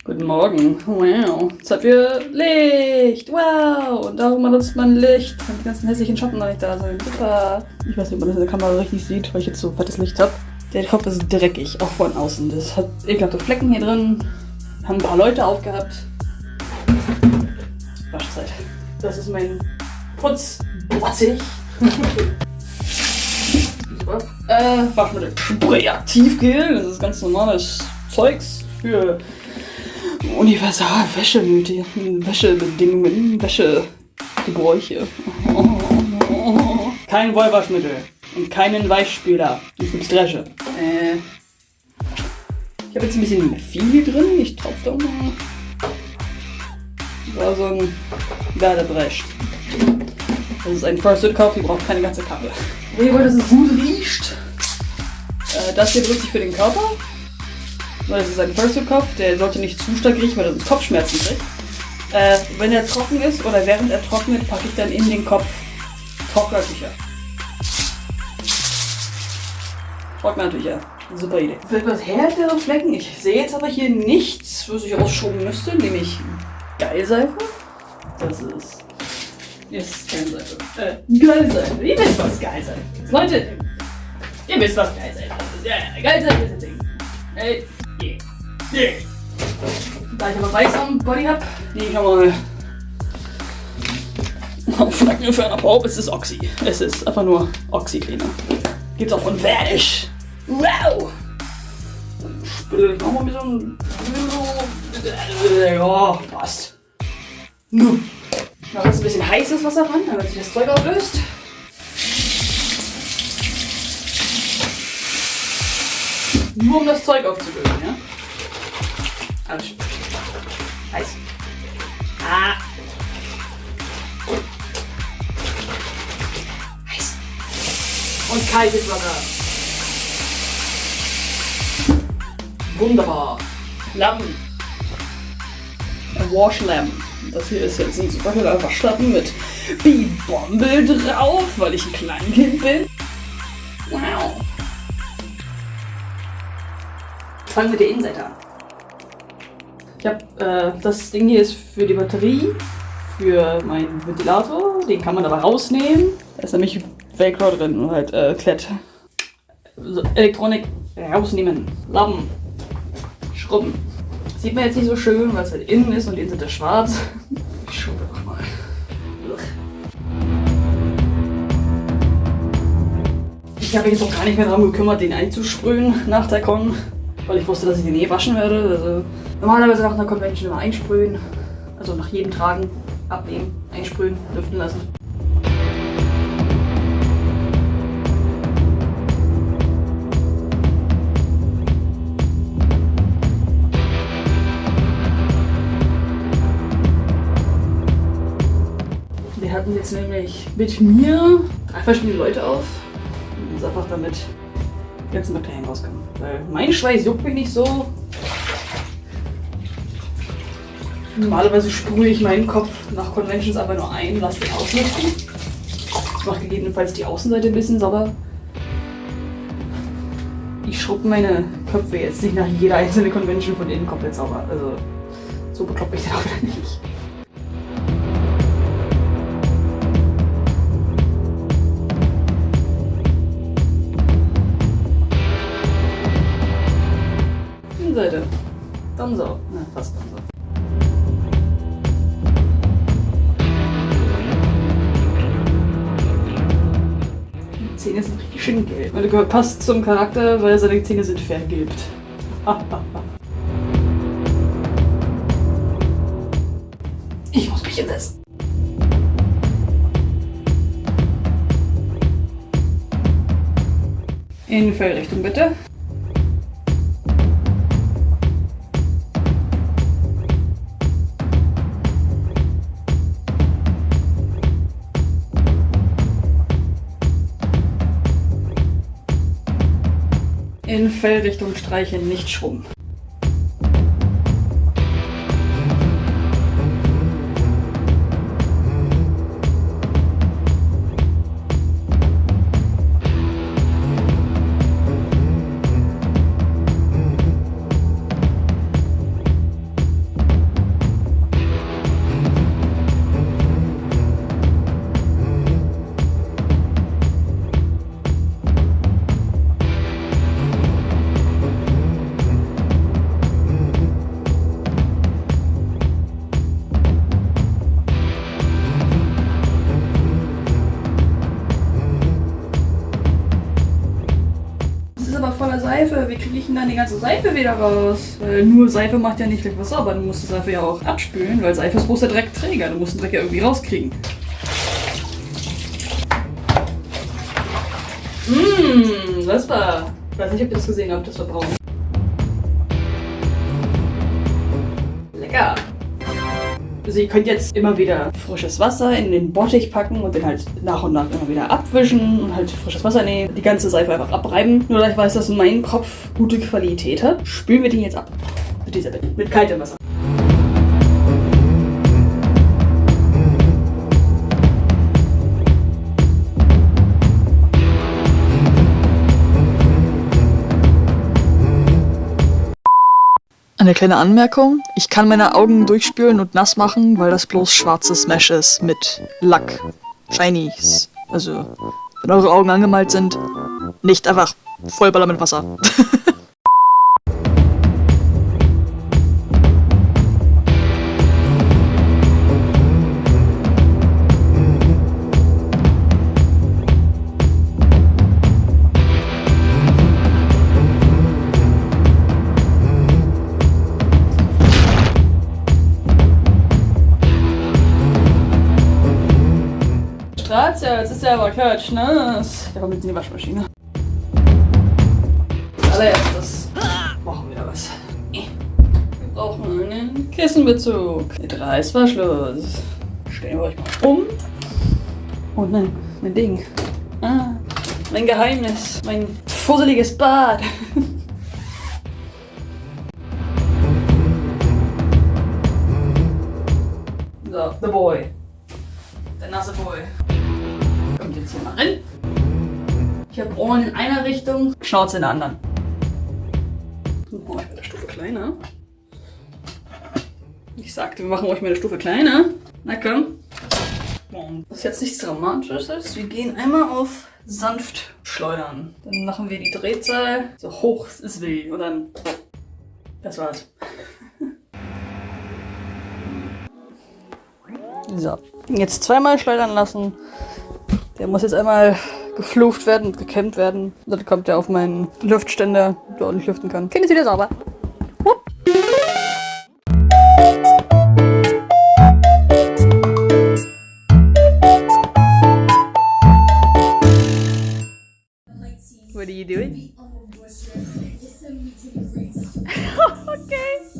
Guten Morgen. Wow. Jetzt haben wir Licht. Wow. Und darum benutzt man Licht, damit die ganzen hässlichen Schatten noch nicht da sind. Super. Ich weiß nicht, ob man das in der Kamera richtig sieht, weil ich jetzt so fettes Licht habe. Der Kopf ist dreckig, auch von außen. Das hat ekelhafte Flecken hier drin. Haben ein paar Leute aufgehabt. Waschzeit. Das ist mein Putzbotzig. Super. Waschmittel. Spray-Aktivgel. Das ist ganz normales Zeugs für Universal-Wäsche nötig. Wäschebedingungen, Wäschegebräuche. Kein Wollwaschmittel und keinen Weichspüler. Jetzt gibt's Dresche. Ich habe jetzt ein bisschen viel drin. Ich tropfe da mal. War so ein Gardebrecht. Das ist ein First-Aid-Kauf, die braucht keine ganze Kappe. Ihr wollt, dass es gut riecht. Das hier benutze ich für den Körper. Weil das ist ein First-Aid-Kauf, der sollte nicht zu stark riechen, weil er sonst Kopfschmerzen kriegt. Wenn er trocken ist oder während er trocknet, packe ich dann in den Kopf Trocknertücher. Trocknertücher. Super Idee. Für etwas härtere Flecken, ich sehe jetzt aber hier nichts, was ich ausschrubben müsste, nämlich Geilseife. Das ist keine Seife. Geilseife. Ihr wisst, was Geilseife ist. Leute, ihr wisst, was Geilseife ist. Ja, Geilseife ist das Ding. Hey, yeah. Da ich aber weiß am Body hab, nehme ich nochmal auf Flecken für einen Pop. Es ist Oxy. Es ist einfach nur Oxy-Cleaner. Gibt's auch von Vanish. Wow! Dann spüle ich nochmal ein bisschen. Ja, passt. Ich mache jetzt ein bisschen heißes Wasser ran, damit sich das Zeug auflöst. Nur um das Zeug aufzulösen, ja? Alles schön. Heiß. Heiß. Und kaltes Wasser. Wunderbar. Lappen. Ein Washlappen. Das hier ist jetzt ein super cooler Waschlappen mit Bee-Bombe drauf, weil ich ein Kleinkind bin. Wow. Fangen wir mit der Innenseite an. Ich habe, das Ding hier ist für die Batterie, für meinen Ventilator. Den kann man aber rausnehmen. Da ist nämlich Velcro drin und halt Klett. Also Elektronik rausnehmen. Lappen. Schrubben. Sieht man jetzt nicht so schön, weil es halt innen ist und die Innenseite schwarz. Ich schrubbe einfach mal. Ich habe mich jetzt auch gar nicht mehr darum gekümmert, den einzusprühen nach der Con. Weil ich wusste, dass ich den eh waschen werde. Also normalerweise nach einer Convention immer einsprühen. Also nach jedem Tragen abnehmen, einsprühen, lüften lassen. Wir hatten jetzt nämlich mit mir 3 verschiedene Leute auf. Und einfach damit die ganzen Bakterien rauskommen. Weil mein Schweiß juckt mich nicht so. Normalerweise sprühe ich meinen Kopf nach Conventions aber nur ein, lasse den auslüften. Ich mache gegebenenfalls die Außenseite ein bisschen sauber. Ich schrubbe meine Köpfe jetzt nicht nach jeder einzelnen Convention von innen komplett sauber. Also so bekloppt ich den auch wieder nicht. Seite. Dann so. Na, fast dann so. Die Zähne sind richtig schön gelb. Weil der passt zum Charakter, weil seine Zähne sind vergilbt. Ich muss mich hinsetzen. In Fellrichtung bitte. In Fellrichtung streichen, nicht schrubben. Seife. Wie kriege ich denn dann die ganze Seife wieder raus? Weil nur Seife macht ja nicht gleich was sauber. Du musst die Seife ja auch abspülen, weil Seife ist bloß der Dreckträger. Du musst den Dreck ja irgendwie rauskriegen. Das war... Ich weiß nicht, ob ihr das gesehen habt, das war braun. Lecker! Also ihr könnt jetzt immer wieder frisches Wasser in den Bottich packen und den halt nach und nach immer wieder abwischen und halt frisches Wasser nehmen, die ganze Seife einfach abreiben. Nur da ich weiß, dass mein Kopf gute Qualität hat, spülen wir den jetzt ab. Mit dieser Bitte. Mit kaltem Wasser. Eine kleine Anmerkung, ich kann meine Augen durchspülen und nass machen, weil das bloß schwarzes Mesh ist mit Lack, Shinies. Also, wenn eure Augen angemalt sind, nicht einfach vollballern mit Wasser. Strahlt jetzt ist ja aber klatschnass. Der kommt jetzt in die Waschmaschine. Allererstes brauchen wir wieder was. Wir brauchen einen Kissenbezug mit Reißverschluss. Stellen wir euch mal um. Und mein Ding. Mein Geheimnis. Mein fusseliges Bad. So, the boy. Der nasse Boy. Kommt jetzt hier mal rein. Ich habe Ohren in einer Richtung, Schnauze in der anderen. Machen wir euch mal eine Stufe kleiner. Ich sagte, wir machen euch mal eine Stufe kleiner. Na komm. Das ist jetzt nichts Dramatisches. Wir gehen einmal auf sanft schleudern. Dann machen wir die Drehzahl so hoch es will. Und dann. Das war's. So, jetzt zweimal schleudern lassen. Der muss jetzt einmal gefluft werden und gekämmt werden. Dann kommt er auf meinen Lüftständer, der ordentlich lüften kann. Kind ist wieder sauber. Hup. What are you doing? Okay.